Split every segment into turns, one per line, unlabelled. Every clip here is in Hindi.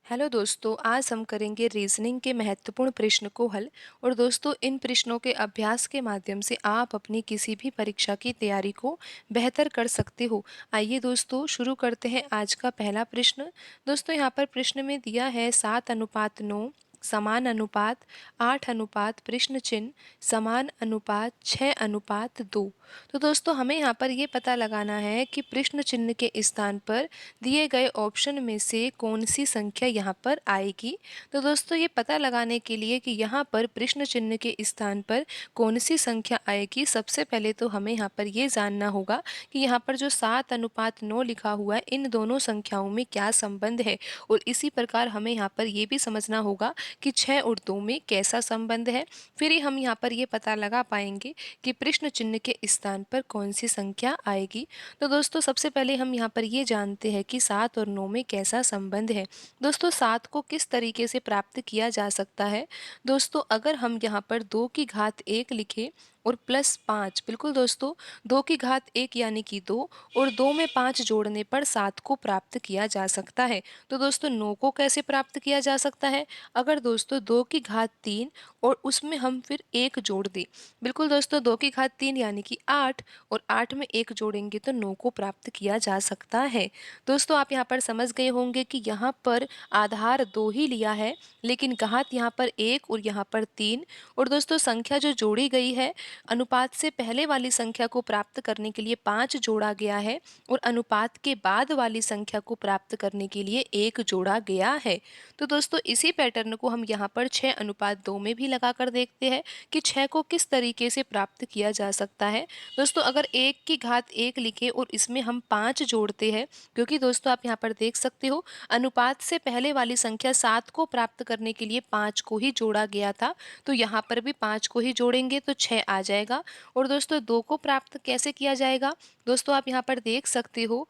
हेलो दोस्तों, आज हम करेंगे रीजनिंग के महत्वपूर्ण प्रश्न को हल। और दोस्तों, इन प्रश्नों के अभ्यास के माध्यम से आप अपनी किसी भी परीक्षा की तैयारी को बेहतर कर सकते हो। आइए दोस्तों, शुरू करते हैं आज का पहला प्रश्न। दोस्तों, यहाँ पर प्रश्न में दिया है 7:9, समान अनुपात 8 प्रश्न चिन्ह समान अनुपात 6:2। तो दोस्तों, हमें यहाँ पर ये पता लगाना है कि प्रश्न चिन्ह के स्थान पर दिए गए ऑप्शन में से कौन सी संख्या यहाँ पर आएगी। तो दोस्तों, ये पता लगाने के लिए कि यहाँ पर प्रश्न चिन्ह के स्थान पर कौन सी संख्या आएगी, सबसे पहले तो हमें यहाँ पर ये जानना होगा कि यहाँ पर जो 7:9 लिखा हुआ है, इन दोनों संख्याओं में क्या संबंध है। और इसी प्रकार हमें यहाँ पर ये भी समझना होगा कि 6 और 2 में कैसा संबंध है। फिर ही हम यहाँ पर ये पता लगा पाएंगे कि प्रश्न चिन्ह के स्थान पर कौन सी संख्या आएगी। तो दोस्तों, सबसे पहले हम यहाँ पर ये जानते हैं कि 7 और 9 में कैसा संबंध है। दोस्तों, 7 को किस तरीके से प्राप्त किया जा सकता है। दोस्तों, अगर हम यहाँ पर 2 की घात 1 लिखें और +5, बिल्कुल दोस्तों, 2 की घात 1 यानी कि 2, और 2 में 5 जोड़ने पर 7 को प्राप्त किया जा सकता है। तो दोस्तों, 9 को कैसे प्राप्त किया जा सकता है। अगर दोस्तों 2 की घात 3 और उसमें हम फिर 1 जोड़ दें, बिल्कुल दोस्तों, 2 की घात 3 यानी कि 8, और 8 में 1 जोड़ेंगे तो 9 को प्राप्त किया जा सकता है। दोस्तों, आप यहाँ पर समझ गए होंगे कि यहाँ पर आधार 2 ही लिया है, लेकिन घात यहाँ पर 1 और यहाँ पर 3। और दोस्तों, संख्या जो जोड़ी गई है, अनुपात से पहले वाली संख्या को प्राप्त करने के लिए 5 जोड़ा गया है, और अनुपात के बाद वाली संख्या को प्राप्त करने के लिए 1 जोड़ा गया है। तो दोस्तों, इसी पैटर्न को हम यहाँ पर 6:2 में भी लगा कर देखते हैं कि 6 को किस तरीके से प्राप्त किया जा सकता है। दोस्तों, अगर 1 की घात 1 लिखे और इसमें हम 5 जोड़ते हैं, क्योंकि दोस्तों आप यहाँ पर देख सकते हो, अनुपात से पहले वाली संख्या 7 को प्राप्त करने के लिए 5 को ही जोड़ा गया था, तो यहाँ पर भी 5 को ही जोड़ेंगे तो 6 आ जाएगा। और दोस्तों, 2 को प्राप्त कैसे किया जाएगा। दोस्तों, आप यहाँ पर देख सकते हो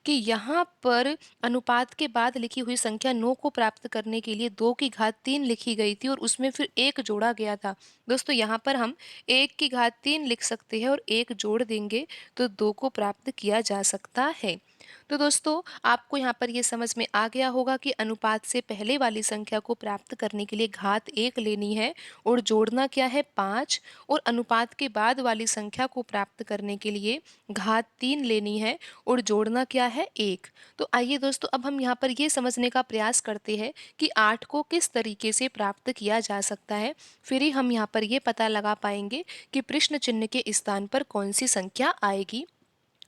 कि यहाँ पर अनुपात के बाद लिखी हुई संख्या 9 को प्राप्त करने के लिए 2 की घात 3 लिखी गई थी और उसमें फिर 1 जोड़ा गया था। दोस्तों, यहाँ पर हम 1 की घात 3 लिख सकते हैं और 1 जोड़ देंगे तो 2 को प्राप्त किया जा सकता है। तो दोस्तों, आपको यहाँ पर ये समझ में आ गया होगा कि अनुपात से पहले वाली संख्या को प्राप्त करने के लिए घात 1 लेनी है और जोड़ना क्या है 5, और अनुपात के बाद वाली संख्या को प्राप्त करने के लिए घात 3 लेनी है और जोड़ना क्या है 1। तो आइए दोस्तों, अब हम यहाँ पर ये समझने का प्रयास करते हैं कि 8 को किस तरीके से प्राप्त किया जा सकता है। फिर ही हम यहाँ पर ये पता लगा पाएंगे कि प्रश्न चिन्ह के स्थान पर कौन सी संख्या आएगी।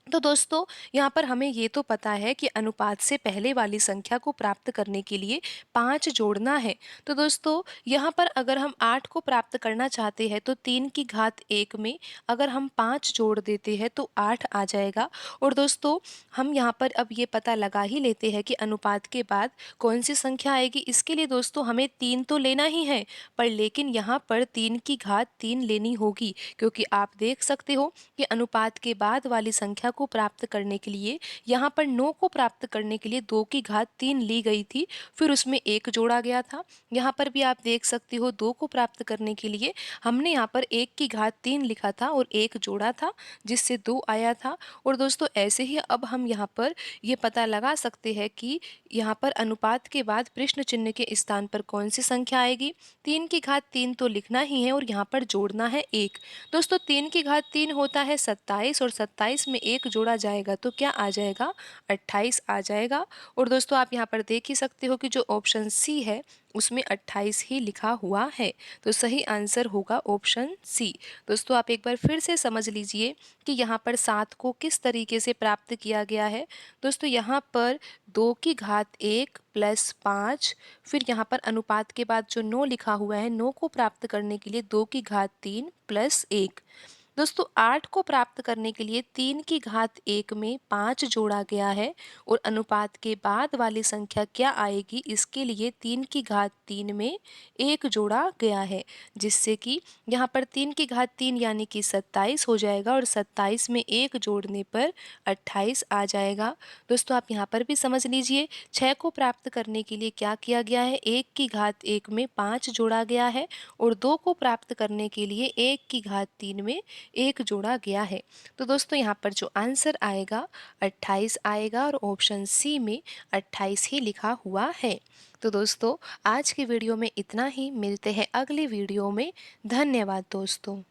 तो दोस्तों, यहाँ पर हमें ये तो पता है कि अनुपात से पहले वाली संख्या को प्राप्त करने के लिए 5 जोड़ना है। तो दोस्तों, यहाँ पर अगर हम 8 को प्राप्त करना चाहते हैं तो 3 की घात 1 में अगर हम 5 जोड़ देते हैं तो 8 आ जाएगा। और दोस्तों, हम यहाँ पर अब ये पता लगा ही लेते हैं कि अनुपात के बाद कौन सी संख्या आएगी। इसके लिए दोस्तों हमें 3 तो लेना ही है, पर लेकिन यहाँ पर 3 की घात 3 लेनी होगी, क्योंकि आप देख सकते हो कि अनुपात के बाद वाली संख्या को प्राप्त करने के लिए यहाँ पर 9 को प्राप्त करने के लिए 2 की घात 3 ली गई थी, फिर उसमें 1 जोड़ा गया था। यहाँ पर भी आप देख सकते हो 2 को प्राप्त करने के लिए हमने यहाँ पर 1 की घात 3 लिखा था और 1 जोड़ा था, जिससे 2 आया था। और दोस्तों, ऐसे ही अब हम यहाँ पर ये पता लगा सकते हैं कि यहाँ पर अनुपात के बाद प्रश्न चिन्ह के स्थान पर कौन सी संख्या आएगी। 3 की घात 3 तो लिखना ही है और यहाँ पर जोड़ना है 1। दोस्तों, 3 की घात 3 होता है 27, और 27 में 1 जोड़ा जाएगा तो क्या आ जाएगा 28 आ जाएगा। और दोस्तों, आप यहाँ पर देख ही सकते हो कि जो ऑप्शन सी है उसमें 28 ही लिखा हुआ है, तो सही आंसर होगा ऑप्शन सी। दोस्तों, आप एक बार फिर से समझ लीजिए कि यहाँ पर 7 को किस तरीके से प्राप्त किया गया है। दोस्तों, यहाँ पर 2 की घात 1 + 5, फिर यहाँ पर अनुपात के बाद जो 9 लिखा हुआ है, 9 को प्राप्त करने के लिए 2 की घात 3 + 1। दोस्तों, 8 को प्राप्त करने के लिए 3 की घात 1 में 5 जोड़ा गया है, और अनुपात के बाद वाली संख्या क्या आएगी, इसके लिए 3 की घात 3 में 1 जोड़ा गया है, जिससे कि यहाँ पर 3 की घात 3 यानी कि 27 हो जाएगा, और 27 में 1 जोड़ने पर 28 आ जाएगा। दोस्तों, आप यहाँ पर भी समझ लीजिए, 6 को प्राप्त करने के लिए क्या किया गया है, 1 की घात 1 में 5 जोड़ा गया है, और 2 को प्राप्त करने के लिए 1 की घात 3 में 1 जोड़ा गया है। तो दोस्तों यहाँ पर जो आंसर आएगा 28 आएगा और ऑप्शन सी में 28 ही लिखा हुआ है। तो दोस्तों आज की वीडियो में इतना ही, मिलते हैं अगली वीडियो में। धन्यवाद दोस्तों।